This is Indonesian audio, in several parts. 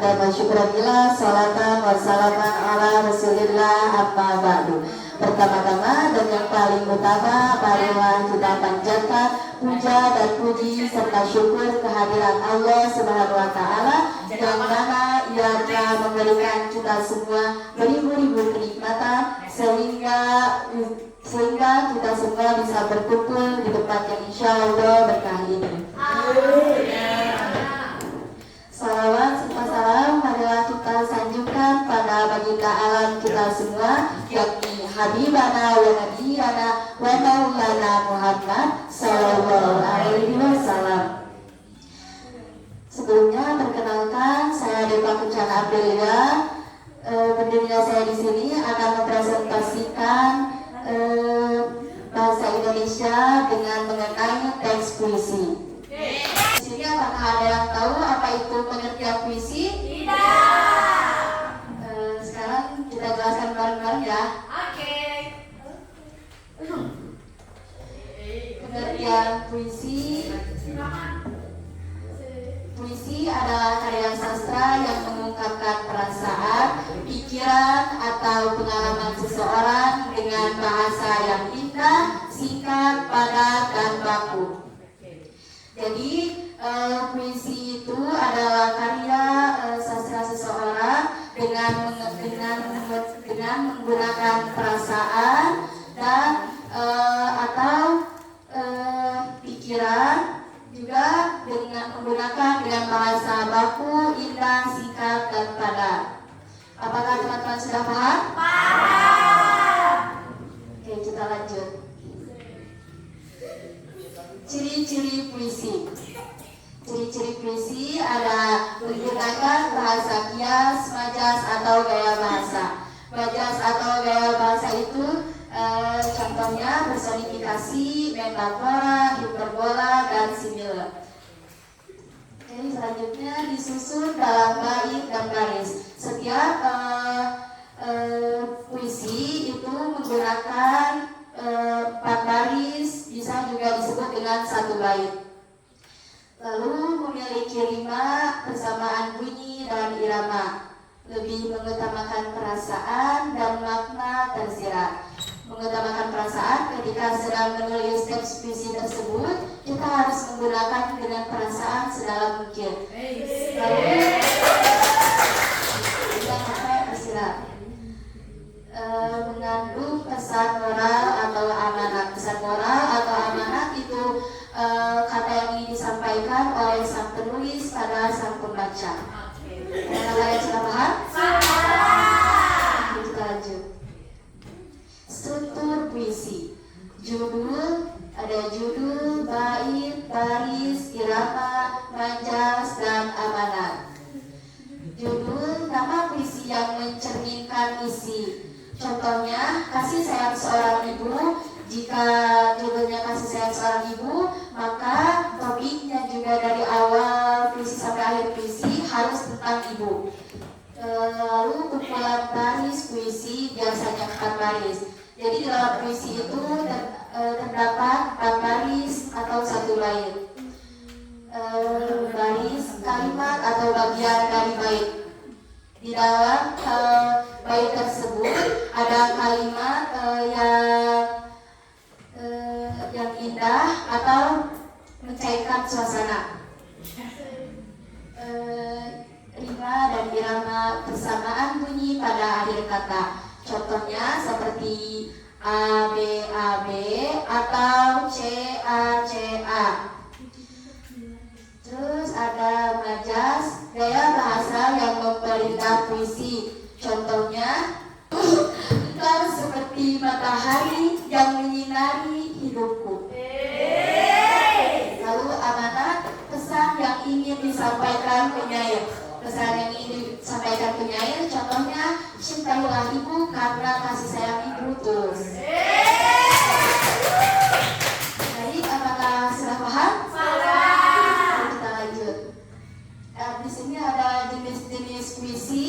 hamdan wa syukranillah, salatan wa salaman ala rasulillah, amma ba'du. Pertama-tama dan yang paling utama, marilah kita panjatkan puja dan puji serta syukur kehadiran Allah Subhanahu wa Ta'ala, yang mana Ia telah memberikan kita semua beribu-ribu kenikmatan sehingga kita semua bisa berkumpul di tempat yang insya Allah berkah ini. Salawat serta salam marilah kita sanjungkan pada baginda alam kita semua, yakni Habibana wa Nabiyana wa Maulana Muhammad Sallallahu Alaihi Wasallam. Sebelumnya perkenalkan, saya Depa Kencana Aprilia. Berdirinya saya di sini akan mempresentasikan bahasa Indonesia dengan mengenai teks puisi. Di sini apakah ada yang tahu apa itu pengertian puisi? Tidak. Sekarang kita jelaskan bareng-bareng ya. Oke. Pengertian puisi. Puisi adalah karya sastra yang mengungkapkan perasaan, pikiran, atau pengalaman seseorang dengan bahasa yang indah, singkat, padat, dan baku. Jadi puisi itu adalah karya sastra seseorang dengan menggunakan perasaan dan atau pikiran, juga dengan bahasa baku, indah, singkat, dan padat. Apakah teman-teman sudah paham? Paham. Oke, kita lanjut. Ciri-ciri puisi. Ciri-ciri puisi ada menggunakan bahasa kias, majas, atau gaya bahasa. Majas atau gaya bahasa itu contohnya personifikasi, metafora, hiperbola, dan simile. Oke, selanjutnya disusun dalam bait dan baris. Setiap puisi itu menggunakan 4 baris, bisa juga disebut dengan 1 bait. Lalu memiliki rima, persamaan bunyi, dan irama. Lebih mengutamakan perasaan dan makna tersirat. Mengutamakan perasaan ketika sedang menulis teks puisi tersebut, kita harus menggunakan dengan perasaan sedalam mungkin. Lalu yang makna tersirat. Mengandung pesan moral atau amanat. Pesan moral atau amanat itu kata yang ingin disampaikan oleh sang penulis pada sang pembaca. Kalian sudah paham? Paham. Kita lanjut. Struktur puisi. Judul, ada judul, bait, baris, irama, majas, dan amanat. Judul, nama puisi yang mencerminkan isi. Contohnya, kasih sayang seorang ibu. Jika judulnya kasih sayang seorang ibu, maka topiknya juga dari awal puisi sampai akhir puisi harus tentang ibu. Lalu kumpulan baris puisi biasanya 4 baris. Jadi dalam puisi itu terdapat 4 baris atau 1 bait. Baris kalimat atau bagian dari bait. Di dalam bait tersebut ada kalimat yang indah atau mencairkan suasana. Rima dan irama persamaan bunyi pada akhir kata. Contohnya seperti A B A B atau C A C A. Terus ada majas, gaya bahasa yang memperindah puisi. Contohnya, engkau seperti matahari yang menyinari hidupku. Lalu amanat, pesan yang ingin disampaikan penyair. Pesan yang ingin disampaikan penyair, contohnya, cintailah ibu karena kasih sayang ibu tulus. Jadi, apakah sudah paham? Paham. Kita lanjut. Di sini ada jenis-jenis puisi.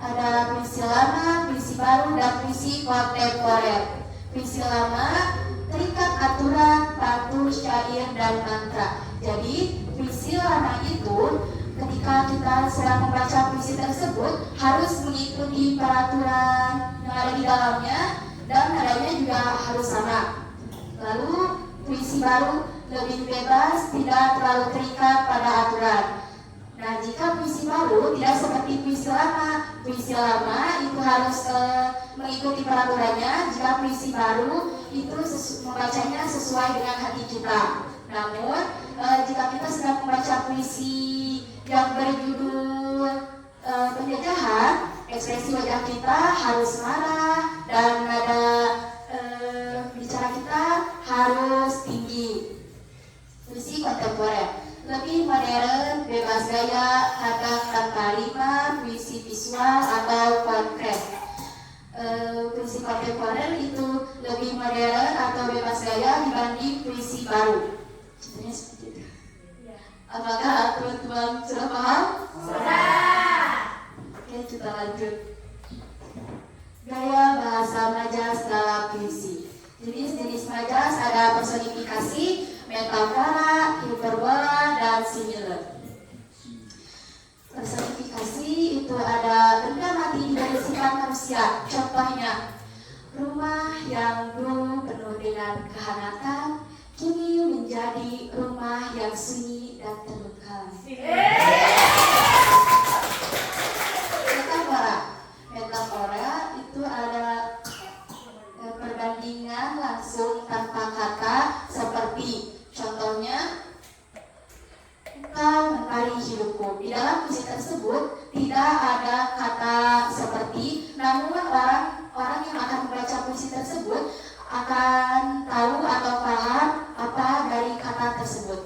Ada puisi lama, puisi baru, dan puisi kontemporer. Puisi lama terikat aturan, pantun, syair, dan mantra. Jadi puisi lama itu ketika ketika kita sedang membaca puisi tersebut harus mengikuti peraturan yang ada di dalamnya dan nadanya juga harus sama. Lalu puisi baru lebih bebas, tidak terlalu terikat pada aturan. Nah, jika puisi baru tidak seperti puisi lama itu harus mengikuti peraturannya. Jika puisi baru itu membacanya sesuai dengan hati kita. Namun, jika kita sedang membaca puisi yang berjudul penjajahan, ekspresi wajah kita harus marah dan nada bicara kita harus tinggi. Puisi kontemporer lebih modern, bebas gaya, kadang tanpa rima, puisi visual atau konkret. Puisi kontemporer itu lebih modern atau bebas gaya dibanding puisi baru. Contohnya seperti itu. Apakah teman-teman sudah paham? Sudah. Oke, kita lanjut. Gaya bahasa majas dalam puisi. Jenis-jenis majas ada personifikasi, metafora, hiperbola, dan simile. Personifikasi itu ada benda mati dari sifat manusia. Contohnya, rumah yang dulu penuh dengan kehangatan kini menjadi rumah yang sunyi dan terluka. Metafora itu ada perbandingan langsung tanpa kata, seperti contohnya, engkau mentari hidupku. Di dalam puisi tersebut tidak ada kata seperti, namun orang yang akan membaca puisi tersebut akan tahu atau paham apa dari kata tersebut.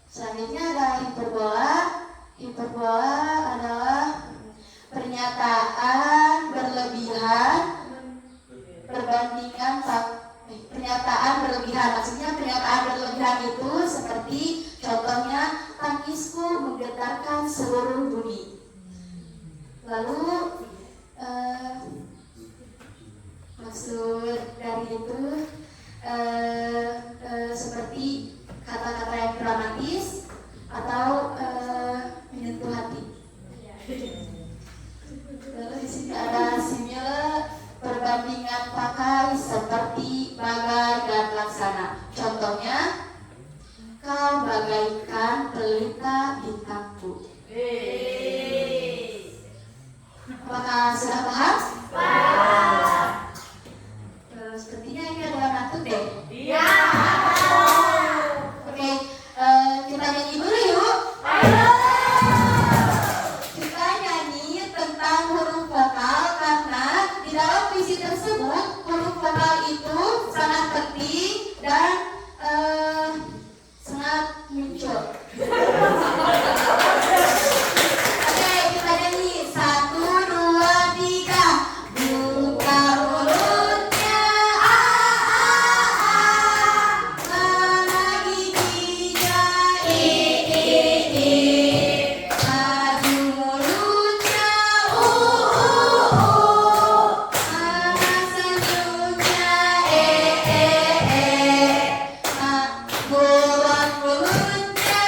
Selanjutnya ada hiperbola. Hiperbola adalah pernyataan berlebihan, pernyataan berlebihan. Maksudnya pernyataan berlebihan itu seperti contohnya, tangisku menggetarkan seluruh bumi. Lalu maksud dari itu seperti kata-kata yang dramatis atau menyentuh hati. Lalu di sini ada simile, perbandingan pakai seperti bagai dan laksana. Contohnya, kau bagaikan pelita bintangku. Apakah sudah paham? Paham. Sepertinya ini adalah matut deh. Iya. Oke, kita nyanyi dulu yuk. Ayo. Kita nyanyi tentang huruf vokal karena di dalam puisi tersebut huruf vokal itu sangat penting dan sangat muncul. Oke, kita nyanyi 1, 2, 3. Buka mulutnya, mana giginya, maju mulutnya, mana senyumnya, buang mulutnya,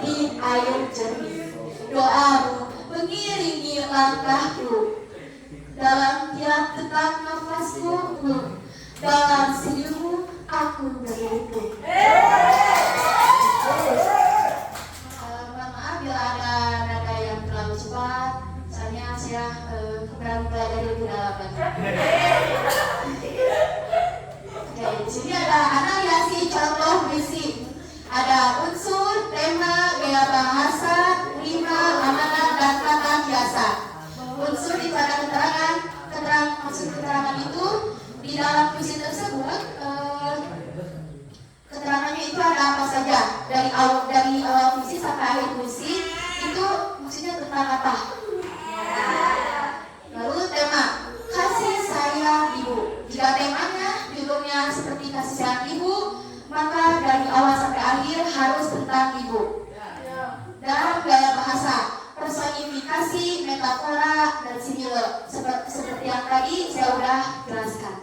seperti air jernih. Doamu mengiringi langkahku. Dalam tiap detak nafasku, dalam senyummu aku berlindung. Mohon maaf bila ada nada yang terlalu cepat, soalnya saya kurang belajar lebih dalam lagi. Oke, di sini ada analisis contoh puisi. Ada unsur, tema, gaya bahasa, rima, amanat, dan kata kiasan. Unsur itu ada maksud keterangan itu di dalam puisi tersebut. Keterangannya itu ada apa saja dari awal puisi sampai akhir puisi itu maksudnya tentang apa? Lalu tema kasih sayang ibu. Jika temanya judulnya seperti kasih sayang ibu, maka dari awal sampai akhir harus tentang ibu. Dan gaya bahasa personifikasi, metafora, dan simile seperti yang tadi saya udah jelaskan.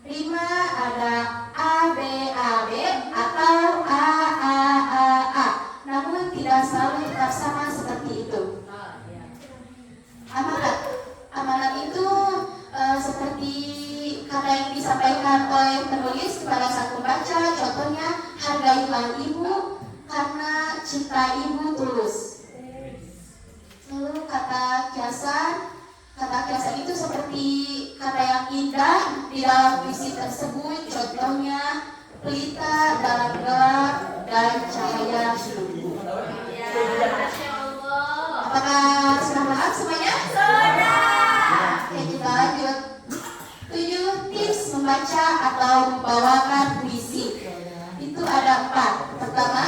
Rima ada A, B, A, B atau A, A, A, A. Namun tidak selalu tetap sama seperti itu. Amanat itu seperti kata yang disampaikan oleh penulis kepada sang pembaca. Contohnya, hargailah ibu karena cinta ibu tulus. Lalu kata kiasan itu seperti kata yang indah di dalam puisi tersebut. Contohnya, pelita dalam gelap dan cahaya hidupku. Apakah sudah paham semuanya? Oke, kita lanjut. 7 tips membaca atau membawakan puisi. Itu ada 4. Pertama,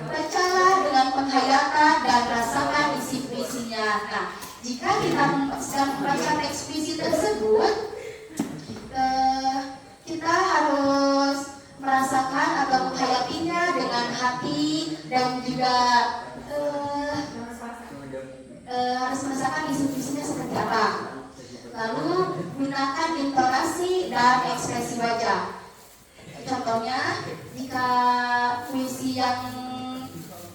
bacalah dengan penghayatan dan rasakan isi puisinya. Nah, jika kita sedang membaca teks puisi tersebut, kita harus merasakan atau menghayatinya dengan hati dan juga harus merasakan isi puisinya seperti apa. Lalu gunakan intonasi dan ekspresi wajah. Contohnya, jika puisi yang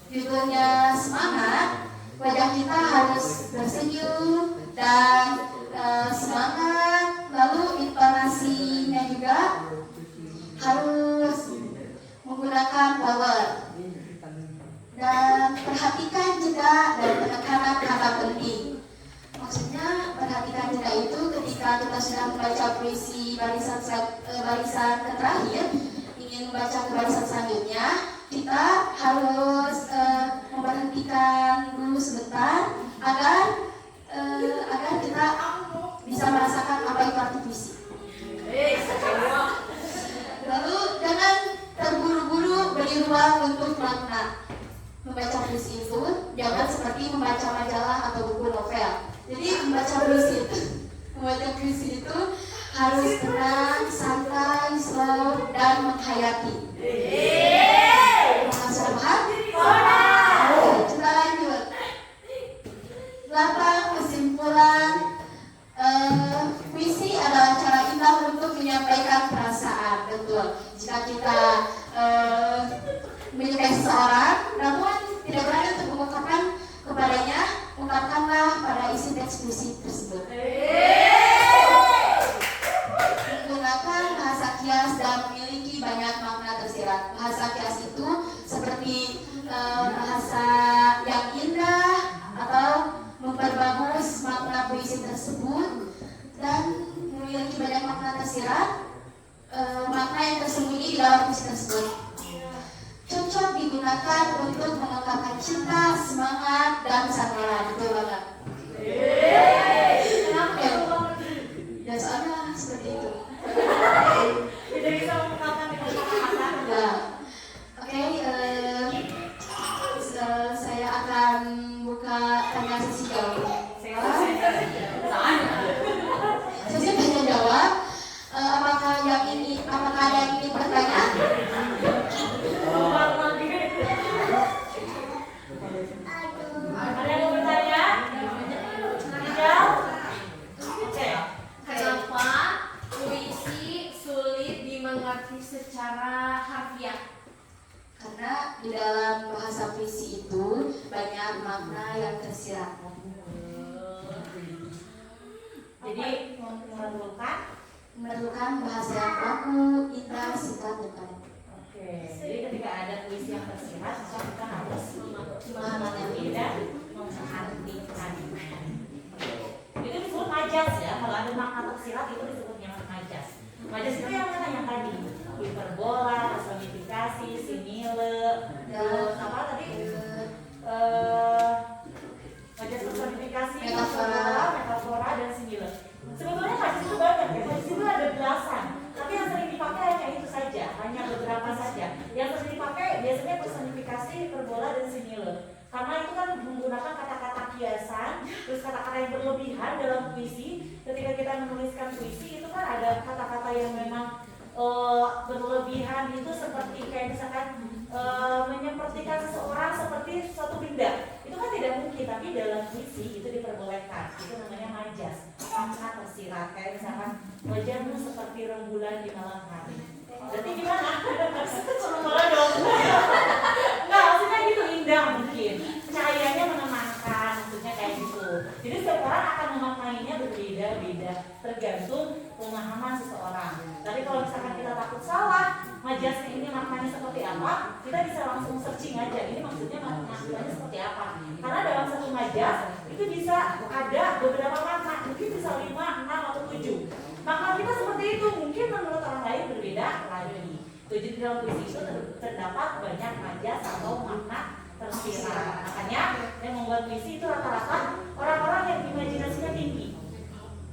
judulnya semangat, wajah kita harus tersenyum dan semangat. Lalu intonasinya juga harus menggunakan power. Dan perhatikan jeda dan penekanan kata penting. Maksudnya perhatikan jeda itu ketika kita sudah membaca puisi barisan terakhir, ingin membaca ke barisan selanjutnya, kita harus memperhatikan dulu sebentar agar kita bisa merasakan apa itu arti puisi. Lalu jangan terburu-buru beri ruang untuk makna. Membaca puisi itu jangan seperti membaca majalah atau buku novel. Jadi membaca puisi itu harus tenang, santai, slow, dan menghayati. Sudah paham? Oke, kita lanjut. 8 kesimpulan. Puisi adalah cara indah untuk menyampaikan perasaan. Betul. Jika kita menyukai seseorang, namun tidak berani untuk mengungkapkan kepadanya, ungkapkanlah pada isi teks puisi tersebut. Menggunakan bahasa kias dan memiliki banyak makna tersirat. Bahasa kias itu seperti bahasa yang indah atau memperbagus makna puisi tersebut dan memiliki banyak makna tersirat, makna yang tersembunyi di dalam puisi tersebut. Cocok digunakan untuk mengungkapkan cinta, semangat, dan sandaran. Betul banget. Kenapa ya? Ya soalnya seperti itu. Tidak bisa mengungkapkan dengan kata-kata. Ya. Oke, saya akan buka tanya sesi jawab. Sesi tanya jawab. Apakah ada yang ingin bertanya? Ada yang mau bertanya? Tidak? di dalam bahasa puisi itu banyak makna yang tersirat. Jadi Memerlukan bahasa yang baku, indah, singkat, dan padat. Oke, jadi ketika ada puisi yang tersirat, maka kita harus Memahami dan mengartikannya. Itu disebut majas ya. Kalau ada makna tersirat itu disebutnya majas. Majas itu yang mana yang tadi? Hiperbola, personifikasi, simile, terus apa tadi? Majas personifikasi, metafora, dan simile. Sebetulnya majas itu banyak ya. Majas itu ada belasan. Tapi yang sering dipakai hanya itu saja, hanya beberapa saja. Yang sering dipakai biasanya personifikasi, hiperbola, dan simile. Karena itu kan menggunakan kata-kata kiasan, terus kata-kata yang berlebihan dalam puisi. Ketika kita menuliskan puisi itu kan ada kata-kata yang memang berlebihan, itu seperti kayak misalkan menyepertikan seseorang seperti suatu benda. Itu kan tidak mungkin, tapi dalam puisi itu diperbolehkan. Itu namanya majas, makna tersirat. Kayak misalkan wajahmu seperti rembulan di malam hari. Berarti gimana? Malah dong. Enggak, maksudnya gitu, indah mungkin. Cahayanya menenangkan, maksudnya kayak gitu. Jadi setiap orang akan memaknainya berbeda-beda, tergantung pemahaman seseorang. Tapi kalau misalkan kita takut salah, majasnya ini maknanya seperti apa, kita bisa langsung searching aja. Ini maksudnya maknanya seperti apa. Karena dalam satu majas itu bisa ada beberapa makna, mungkin bisa 5, 6, atau 7. Makna kita seperti itu, mungkin menurut orang lain berbeda lagi. Jadi dalam puisi itu terdapat banyak majas atau makna tersirat. Makanya yang membuat puisi itu rata-rata orang-orang yang imajinasinya tinggi.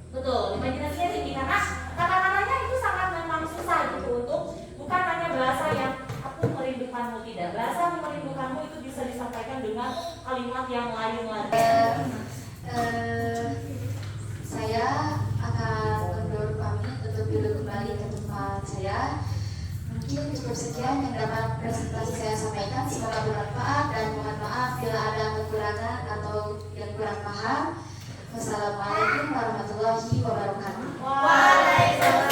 Betul, imajinasinya tinggi karena kata-katanya itu sangat memang susah gitu untuk, bukan hanya bahasa yang aku merindukanmu, tidak. Bahasa merindukanmu itu bisa disampaikan dengan kalimat yang lain lagi. Saya akan mundur pamit untuk duduk kembali ke tempat saya. Mungkin cukup sekian yang dapat presentasi saya sampaikan. Semoga bermanfaat dan mohon maaf bila ada kekurangan atau yang kurang paham. Wassalamualaikum warahmatullahi wabarakatuh. Waalaikumsalam.